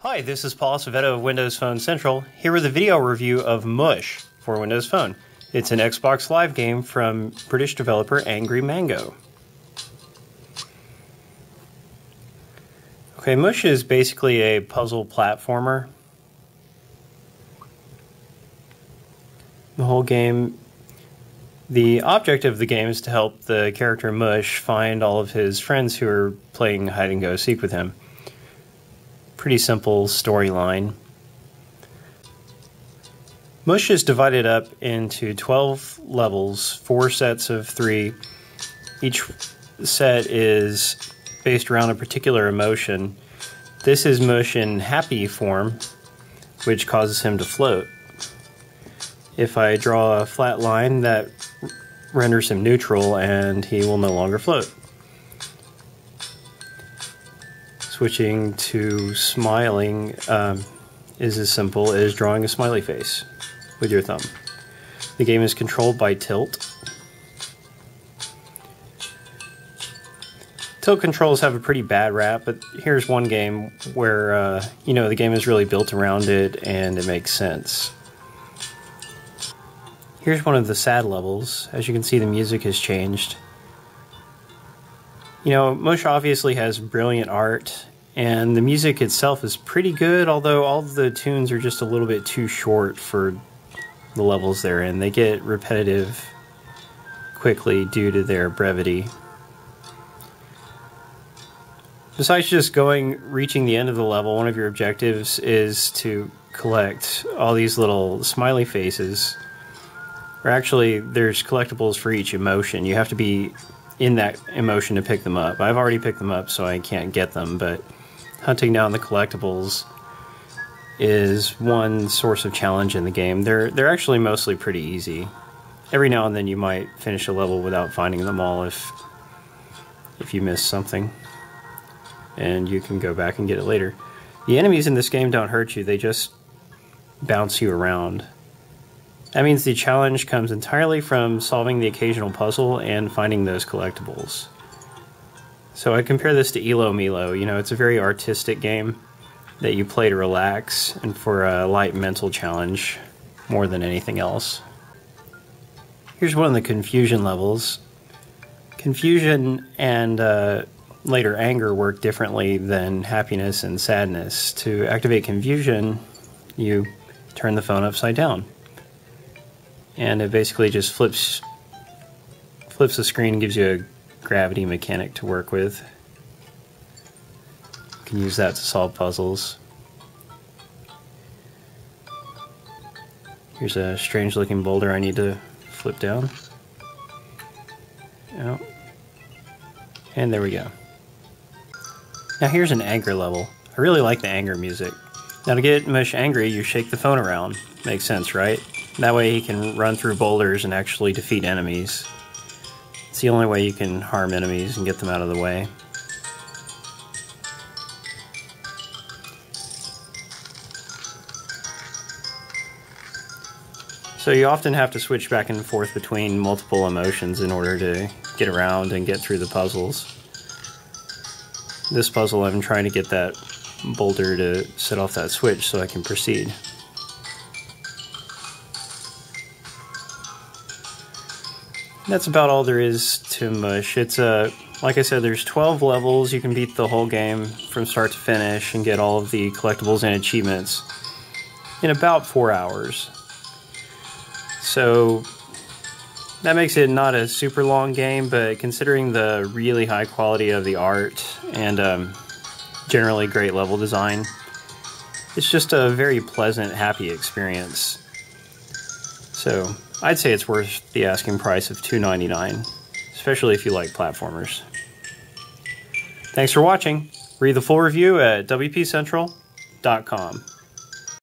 Hi, this is Paul Acevedo of Windows Phone Central, here with a video review of Mush for Windows Phone. It's an Xbox Live game from British developer Angry Mango. Okay, Mush is basically a puzzle platformer. The whole game, the object of the game is to help the character Mush find all of his friends who are playing hide and go seek with him. Pretty simple storyline. Mush is divided up into 12 levels, 4 sets of 3. Each set is based around a particular emotion. This is Mush in happy form, which causes him to float. If I draw a flat line, that renders him neutral and he will no longer float. Switching to smiling is as simple as drawing a smiley face with your thumb. The game is controlled by tilt. Tilt controls have a pretty bad rap, but here's one game where the game is really built around it and it makes sense. Here's one of the sad levels. As you can see, the music has changed. Mush obviously has brilliant art, and the music itself is pretty good, although all of the tunes are just a little bit too short for the levels they're in. They get repetitive quickly due to their brevity. Besides just reaching the end of the level, one of your objectives is to collect all these little smiley faces. Or actually, there's collectibles for each emotion. You have to be in that emotion to pick them up. I've already picked them up, so I can't get them, but hunting down the collectibles is one source of challenge in the game. They're actually mostly pretty easy. Every now and then you might finish a level without finding them all if you miss something, and you can go back and get it later. The enemies in this game don't hurt you, they just bounce you around. That means the challenge comes entirely from solving the occasional puzzle and finding those collectibles. So I compare this to Elo Milo. It's a very artistic game that you play to relax and for a light mental challenge more than anything else. Here's one of the confusion levels. Confusion and later anger work differently than happiness and sadness. To activate confusion, you turn the phone upside down. And it basically just flips the screen and gives you a gravity mechanic to work with. You can use that to solve puzzles. Here's a strange looking boulder I need to flip down. Oh. And there we go. Now here's an anger level. I really like the anger music. Now to get Mush angry, you shake the phone around. Makes sense, right? That way he can run through boulders and actually defeat enemies. It's the only way you can harm enemies and get them out of the way. So you often have to switch back and forth between multiple emotions in order to get around and get through the puzzles. This puzzle, I'm trying to get that boulder to set off that switch so I can proceed. That's about all there is to Mush. It's like I said, there's 12 levels. You can beat the whole game from start to finish and get all of the collectibles and achievements in about 4 hours. So that makes it not a super long game, but considering the really high quality of the art and generally great level design, it's just a very pleasant, happy experience. So I'd say it's worth the asking price of $2.99, especially if you like platformers. Thanks for watching. Read the full review at wpcentral.com.